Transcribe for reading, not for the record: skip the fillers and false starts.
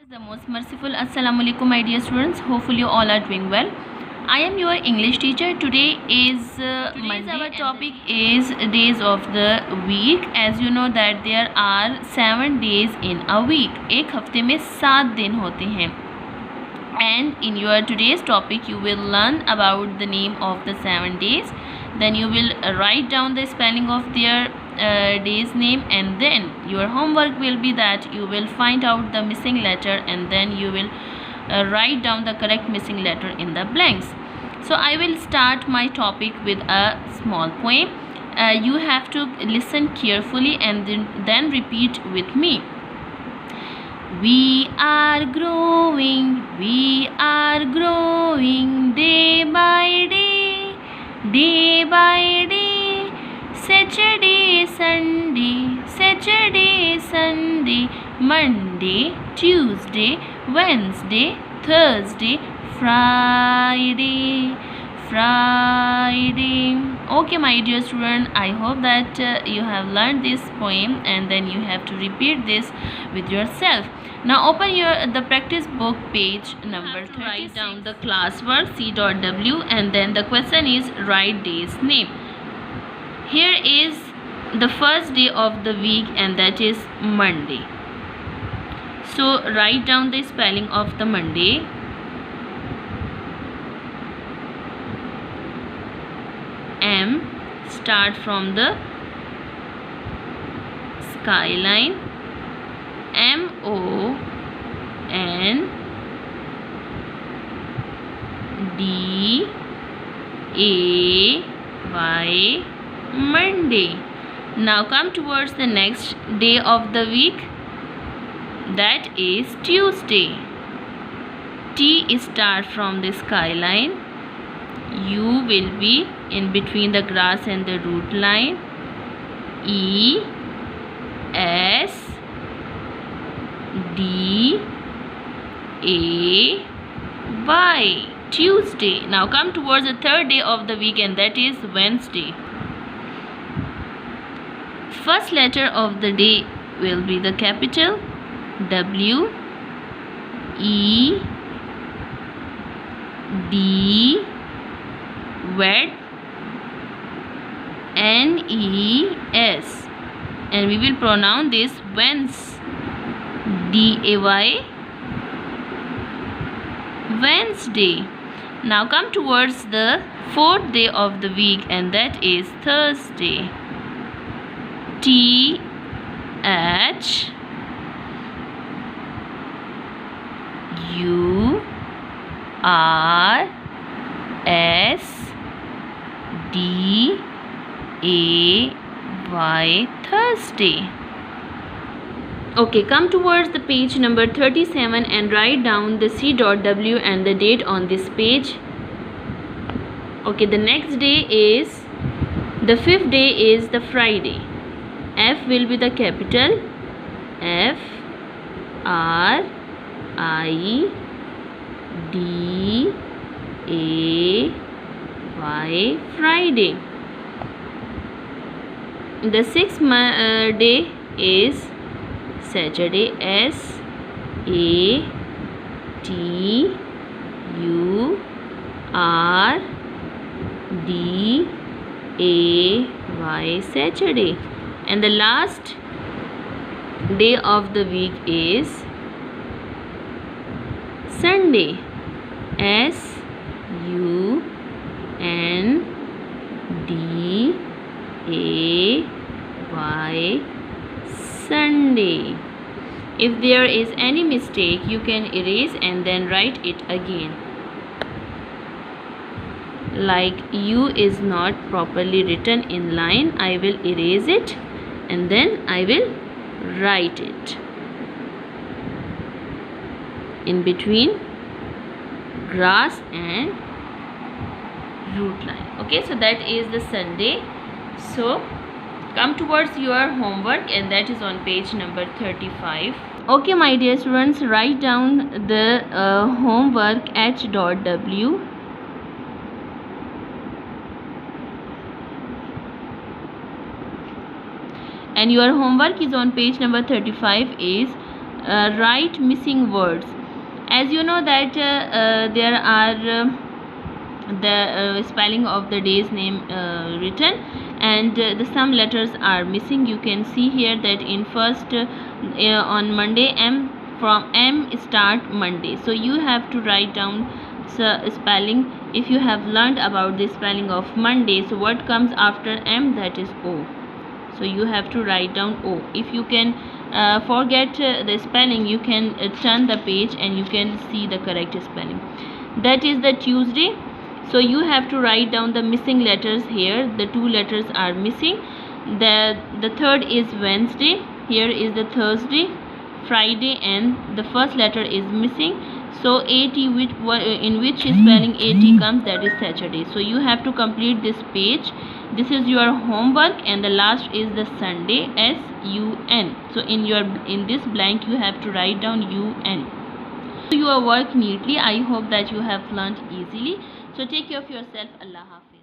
The most merciful. Assalamu alaikum, my dear students. Hopefully you all are doing well. I am your English teacher. Today is Monday. Our topic is days of the week. As you know that there are 7 days in a week. एक हफ्ते में 7 दिन होते हैं. And in your today's topic you will learn about the name of the 7 days. Then you will write down the spelling of their day's name, and then your homework will be that you will find out the missing letter and then you will write down the correct missing letter in the blanks. So I will start my topic with a small poem. You have to listen carefully and then repeat with me. We are growing day by day, Saturday, Sunday, Monday, Tuesday, Wednesday, Thursday, Friday. Okay, my dear student, I hope that you have learned this poem and then you have to repeat this with yourself. Now open the practice book page number 36. Write down the classwork C.W and then the question is write day's name. Here is the first day of the week and that is Monday. So write down the spelling of the Monday. M, start from the skyline. MONDAY, Monday. Now come towards the next day of the week, that is Tuesday. T, start from the skyline. U will be in between the grass and the root line. ESDY, Tuesday. Now come towards the third day of the week and that is Wednesday. First letter of the day will be the capital W, E, D, wet, NES, and we will pronounce this Wednesday, DAY, Wednesday. Now come towards the fourth day of the week and that is Thursday. THURSDAY. Thursday. Okay, come towards the page number 37 and write down the C.W and the date on this page. Okay, the next day is, the fifth day is the Friday. F will be the capital FRIDAY, Friday. The sixth day is Saturday. SATURDAY, Saturday. And the last day of the week is Sunday. SUNDAY, Sunday. If there is any mistake, you can erase and then write it again. Like U is not properly written in line, I will erase it and then I will write it in between grass and root line. Okay, so that is the Sunday. So come towards your homework and that is on page number 35. Okay, my dear students, write down the homework H.W. and your homework is on page number 35 is write missing words. As you know that there are the spelling of the day's name written, and the some letters are missing. You can see here that in first on Monday, M, from M start Monday, so you have to write down spelling. If you have learned about the spelling of Monday, so what comes after M, that is O, so you have to write down O. If you can forget the spelling, you can turn the page and you can see the correct spelling. That is the Tuesday, so you have to write down the missing letters here. The two letters are missing. The third is Wednesday, here is the Thursday, Friday, and the first letter is missing. So 80, which in which spelling 80 comes, that is Saturday. So you have to complete this page. This is your homework, and the last is the Sunday, SUN. So in this blank you have to write down UN. Do your work neatly. I hope that you have learned easily. So take care of yourself. Allah Hafiz.